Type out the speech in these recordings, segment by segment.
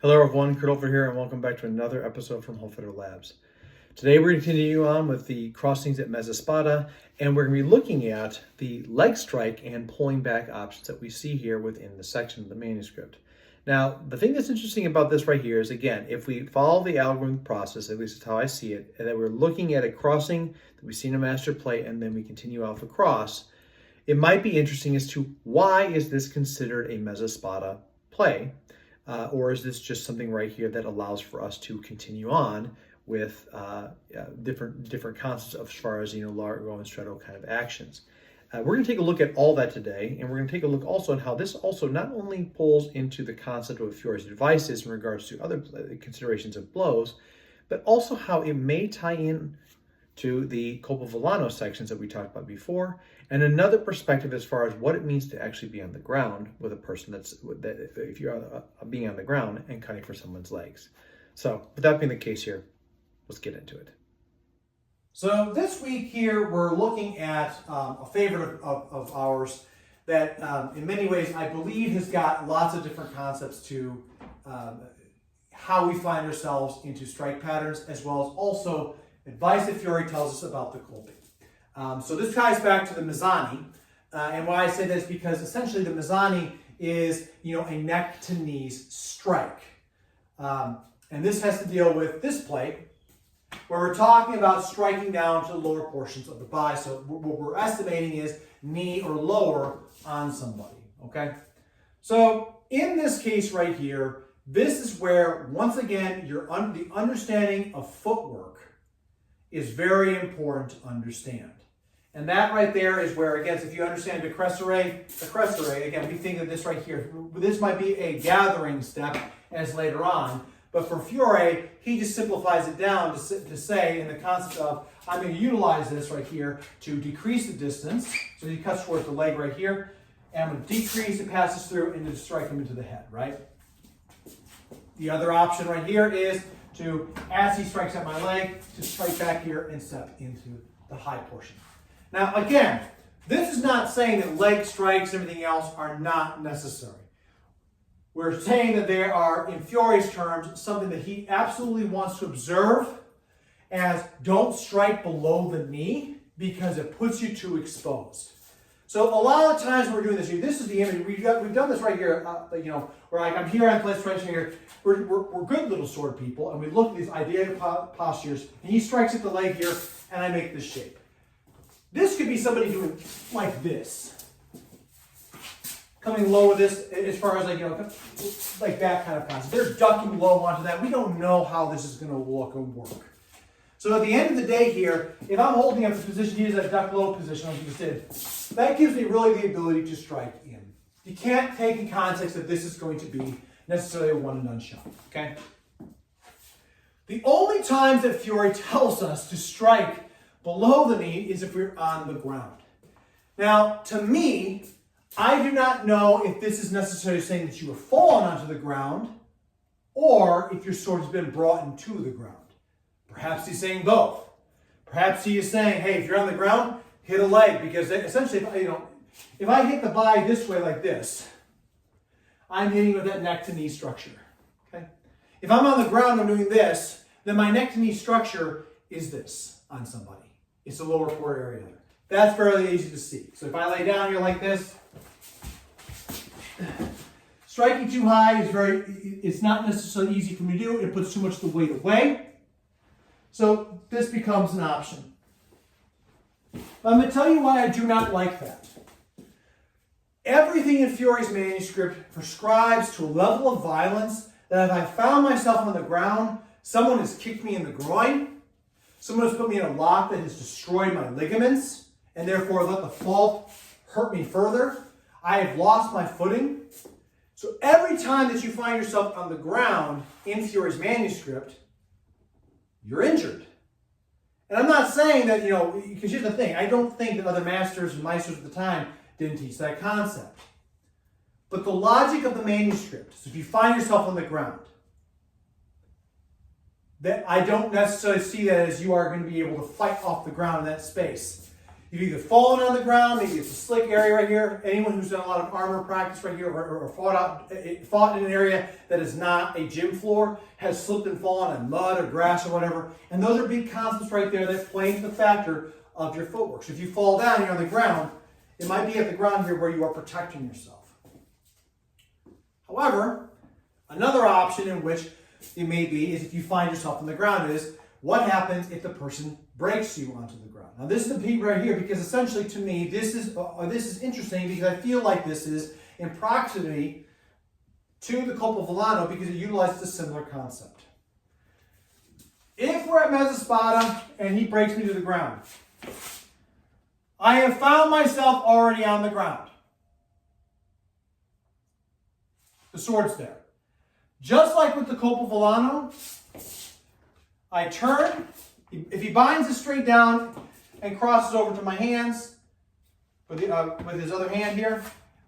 Hello everyone, Kurt Holfer here, and welcome back to another episode from Holfer Labs. Today we're going to continue on with the crossings at mezza spada, and we're going to be looking at the leg strike and pulling back options that we see here within the section of the manuscript. Now, the thing that's interesting about this right here is, again, if we follow the algorithmic process, at least that's how I see it, and that we're looking at a crossing that we see in a master play, and then we continue off across, it might be interesting as to why is this considered a mezza spada play? Or is this just something right here that allows for us to continue on with different concepts as far as largo and stretto kind of actions? We're going to take a look at all that today, and we're going to take a look also at how this also not only pulls into the concept of Fiore's devices in regards to other considerations of blows, but also how it may tie in to the Colpo del Villano sections that we talked about before, and another perspective as far as what it means to actually be on the ground with a person if you're being on the ground and cutting for someone's legs. So with that being the case here, let's get into it. So this week here, we're looking at a favorite of ours that in many ways I believe has got lots of different concepts to how we find ourselves into strike patterns, as well as also advice that Fiore tells us about the Colpi. So this ties back to the mezzani, and why I say this because essentially the mezzani is a neck to knees strike, and this has to deal with this play where we're talking about striking down to the lower portions of the body. So what we're estimating is knee or lower on somebody. Okay, so in this case right here, this is where once again the understanding of footwork is very important to understand. And that right there is where, again, if you understand the cressere, again, we think of this right here. This might be a gathering step as later on. But for Fiore, he just simplifies it down to say in the concept of, I'm going to utilize this right here to decrease the distance. So he cuts towards the leg right here. And I'm going to decrease, it passes through, and then strike him into the head, right? The other option right here is to, as he strikes at my leg, to strike back here and step into the high portion. Now, again, this is not saying that leg strikes and everything else are not necessary. We're saying that they are, in Fiore's terms, something that he absolutely wants to observe as don't strike below the knee because it puts you too exposed. So a lot of times when we're doing this, this is the image, we've done this right here, where I'm here, I'm placed right here. We're good little sword people, and we look at these ideal postures, and he strikes at the leg here, and I make this shape. This could be somebody doing like this. Coming low with this, as far as like that kind of concept. They're ducking low onto that. We don't know how this is going to look and work. So at the end of the day here, if I'm holding up the position, here's that duck low position, like you just did, that gives me really the ability to strike in. You can't take in context that this is going to be necessarily a one and done shot, okay? The only times that Fiore tells us to strike below the knee is if we're on the ground. Now, to me, I do not know if this is necessarily saying that you have fallen onto the ground or if your sword has been brought into the ground. Perhaps he's saying both. Perhaps he is saying, hey, if you're on the ground, hit a leg, because essentially, if I hit the body this way like this, I'm hitting with that neck to knee structure. Okay? If I'm on the ground, I'm doing this, then my neck to knee structure is this on somebody. It's the lower quarter area there. That's fairly easy to see. So if I lay down here like this, striking too high it's not necessarily easy for me to do. It puts too much of the weight away. So this becomes an option. But I'm going to tell you why I do not like that. Everything in Fiore's manuscript prescribes to a level of violence that if I found myself on the ground, someone has kicked me in the groin, someone has put me in a lock that has destroyed my ligaments, and therefore let the fall hurt me further, I have lost my footing. So every time that you find yourself on the ground in Fiore's manuscript, you're injured. And I'm not saying that, because here's the thing, I don't think that other masters and maestros at the time didn't teach that concept. But the logic of the manuscript is if you find yourself on the ground, that I don't necessarily see that as you are going to be able to fight off the ground in that space. You've either fallen on the ground, maybe it's a slick area right here. Anyone who's done a lot of armor practice right here or fought in an area that is not a gym floor has slipped and fallen on mud or grass or whatever. And those are big concepts right there that play into the factor of your footwork. So if you fall down, you're on the ground, it might be at the ground here where you are protecting yourself. However, another option in which it may be is if you find yourself on the ground is what happens if the person breaks you onto the ground. Now this is the key right here because essentially to me this is interesting because I feel like this is in proximity to the Colpo del Villano because it utilizes a similar concept. If we're at mezza spada and he breaks me to the ground, I have found myself already on the ground. The sword's there. Just like with the Colpo del Villano, I turn. If he binds it straight down and crosses over to my hands with his other hand here,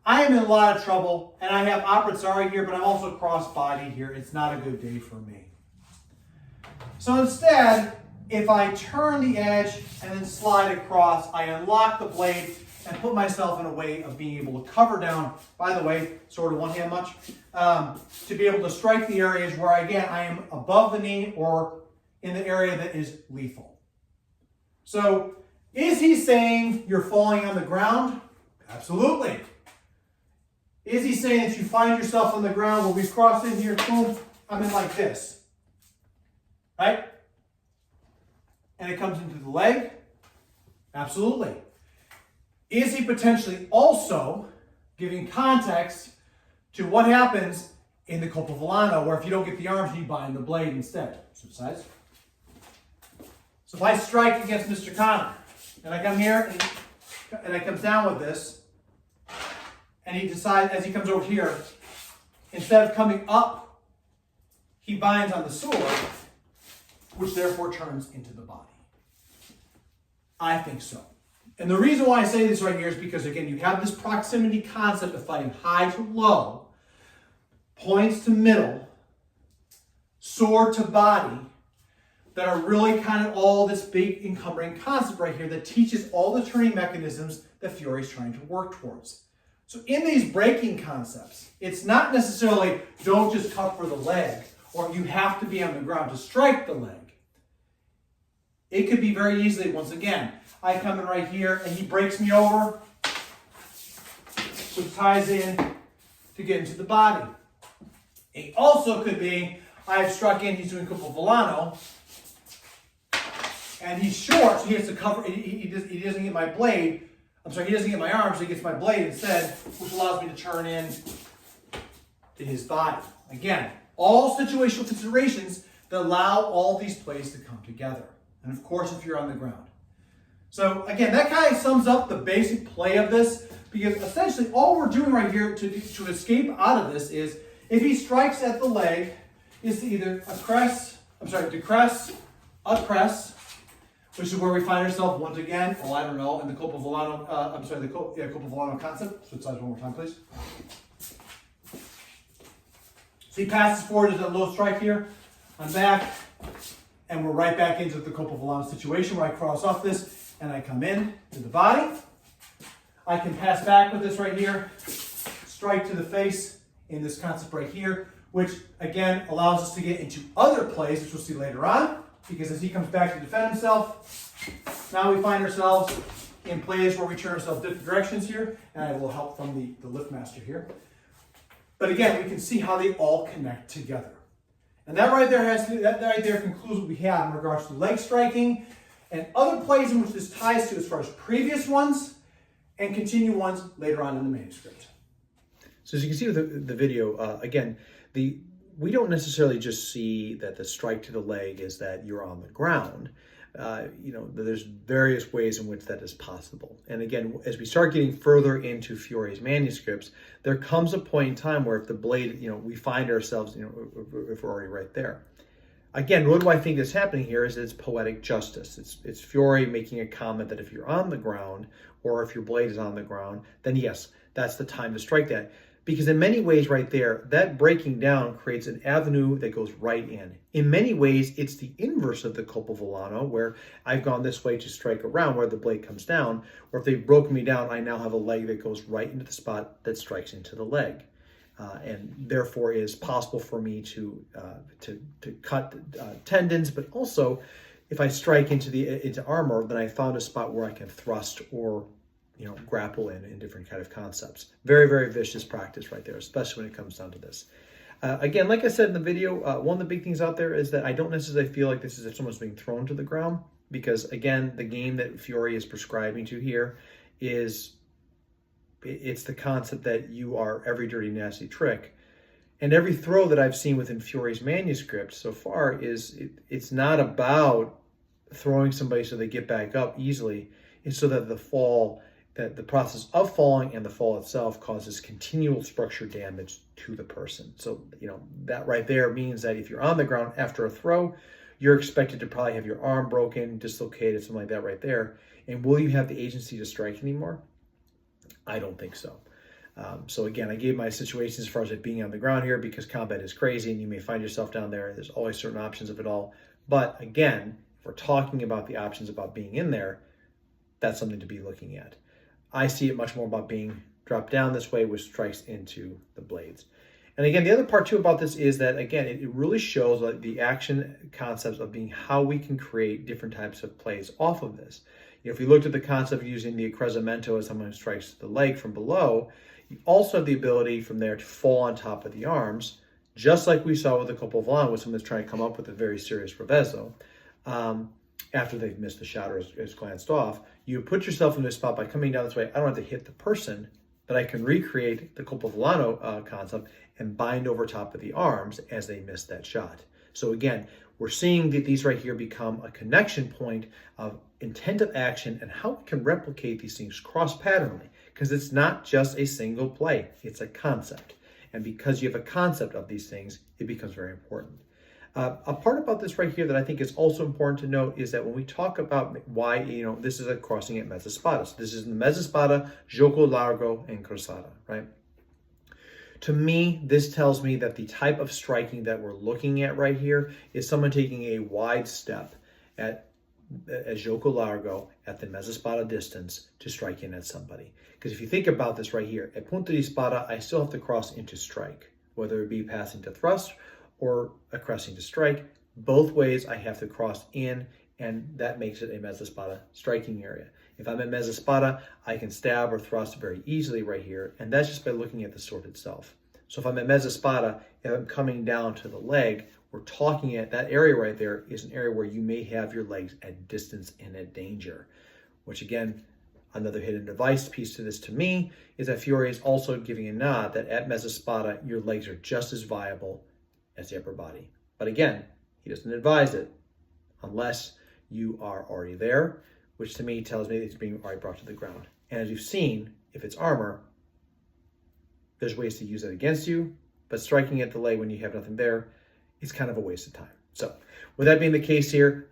I am in a lot of trouble, and I have apprezzari here, but I'm also cross-bodied here. It's not a good day for me. So instead, if I turn the edge and then slide across, I unlock the blade and put myself in a way of being able to cover down, by the way, sword of one hand much, to be able to strike the areas where, again, I am above the knee or in the area that is lethal. So, is he saying you're falling on the ground? Absolutely. Is he saying that you find yourself on the ground where we've crossed in here, boom, I'm in like this? Right? And it comes into the leg? Absolutely. Is he potentially also giving context to what happens in the Colpo del Villano, where if you don't get the arms, you bind the blade instead? Switch sides. So if I strike against Mr. Connor, and I come here, and I come down with this, and he decides, as he comes over here, instead of coming up, he binds on the sword, which therefore turns into the body. I think so. And the reason why I say this right here is because, again, you have this proximity concept of fighting high to low, points to middle, sword to body, that are really kind of all this big encumbering concept right here that teaches all the turning mechanisms that Fiore is trying to work towards. So in these breaking concepts, it's not necessarily don't just cut for the leg or you have to be on the ground to strike the leg. It could be very easily, once again, I come in right here and he breaks me over, which ties in to get into the body. It also could be I've struck in, he's doing Colpo del Villano, and he's short, so he has to cover, he doesn't get my blade, he doesn't get my arm, so he gets my blade instead, which allows me to turn in to his body. Again, all situational considerations that allow all these plays to come together. And of course, if you're on the ground. So again, that kind of sums up the basic play of this, because essentially all we're doing right here to escape out of this is, if he strikes at the leg, is to either decress, acress, which is where we find ourselves once again, in the Colpo del Villano, Colpo del Villano concept. Switch sides one more time, please. So he passes forward to a low strike here. I'm back, and we're right back into the Colpo del Villano situation where I cross off this, and I come in to the body. I can pass back with this right here, strike to the face in this concept right here, which again allows us to get into other plays, which we'll see later on, because as he comes back to defend himself, now we find ourselves in plays where we turn ourselves different directions here, and I have a little help from the lift master here. But again, we can see how they all connect together. And that right there concludes what we have in regards to leg striking and other plays in which this ties to as far as previous ones and continue ones later on in the manuscript. So as you can see with the video, again, we don't necessarily just see that the strike to the leg is that you're on the ground. There's various ways in which that is possible. And again, as we start getting further into Fiore's manuscripts, there comes a point in time where if the blade, we find ourselves, if we're already right there. Again, what do I think is happening here is it's poetic justice. It's Fiore making a comment that if you're on the ground or if your blade is on the ground, then yes, that's the time to strike that. Because in many ways right there, that breaking down creates an avenue that goes right in. In many ways, it's the inverse of the Colpo del Villano, where I've gone this way to strike around where the blade comes down, or if they've broken me down, I now have a leg that goes right into the spot that strikes into the leg. And therefore is possible for me to cut tendons, but also if I strike into armor, then I found a spot where I can thrust or grapple in different kind of concepts. Very, very vicious practice right there, especially when it comes down to this. Again, like I said in the video, one of the big things out there is that I don't necessarily feel like this is if someone's being thrown to the ground, because again, the game that Fiore is prescribing to here it's the concept that you are every dirty, nasty trick. And every throw that I've seen within Fiore's manuscript so far it's not about throwing somebody so they get back up easily. It's so that the process of falling and the fall itself causes continual structure damage to the person. So, that right there means that if you're on the ground after a throw, you're expected to probably have your arm broken, dislocated, something like that right there. And will you have the agency to strike anymore? I don't think so. So again, I gave my situation as far as it being on the ground here because combat is crazy and you may find yourself down there. There's always certain options of it all. But again, if we're talking about the options about being in there, that's something to be looking at. I see it much more about being dropped down this way, which strikes into the blades. And again, the other part too about this is that, again, it really shows like the action concepts of being how we can create different types of plays off of this. If we looked at the concept of using the accrescimento as someone who strikes the leg from below, you also have the ability from there to fall on top of the arms, just like we saw with the Colpo del Villano, with someone that's trying to come up with a very serious revezzo. After they've missed the shot or is glanced off, you put yourself in a spot by coming down this way. I don't have to hit the person, but I can recreate the Colpo del Villano concept and bind over top of the arms as they miss that shot. So again, we're seeing that these right here become a connection point of intent of action and how we can replicate these things cross-patternly, because it's not just a single play, it's a concept. And because you have a concept of these things, it becomes very important. A part about this right here that I think is also important to note is that when we talk about why, this is a crossing at mezza spada. So this is the mezza spada, gioco, largo, and cruzada, right? To me, this tells me that the type of striking that we're looking at right here is someone taking a wide step at gioco largo at the mezza spada distance to strike in at somebody. Because if you think about this right here, at punta di spada, I still have to cross into strike, whether it be passing to thrust or a crossing to strike. Both ways I have to cross in, and that makes it a mezza spada striking area. If I'm at mezza spada, I can stab or thrust very easily right here, and that's just by looking at the sword itself. So if I'm at mezza spada, if I'm coming down to the leg, we're talking at that area right there is an area where you may have your legs at distance and at danger, which again, another hidden device piece to this to me is that Fiore is also giving a nod that at mezza spada, your legs are just as viable as the upper body. But again, he doesn't advise it unless you are already there, which to me tells me it's being already brought to the ground. And as you've seen, if it's armor, there's ways to use it against you, but striking at the leg when you have nothing there is kind of a waste of time. So with that being the case here,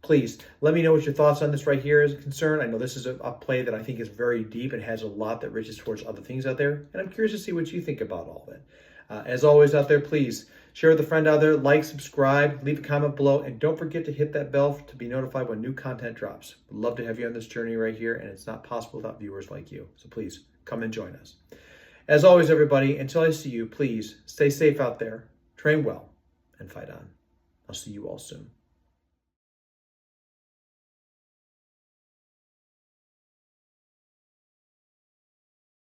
please let me know what your thoughts on this right here is concerned. I know this is a play that I think is very deep and has a lot that reaches towards other things out there. And I'm curious to see what you think about all of it. As always out there, please share with a friend out there, like, subscribe, leave a comment below, and don't forget to hit that bell to be notified when new content drops. We'd love to have you on this journey right here, and it's not possible without viewers like you. So please come and join us. As always, everybody, until I see you, please stay safe out there, train well, and fight on. I'll see you all soon.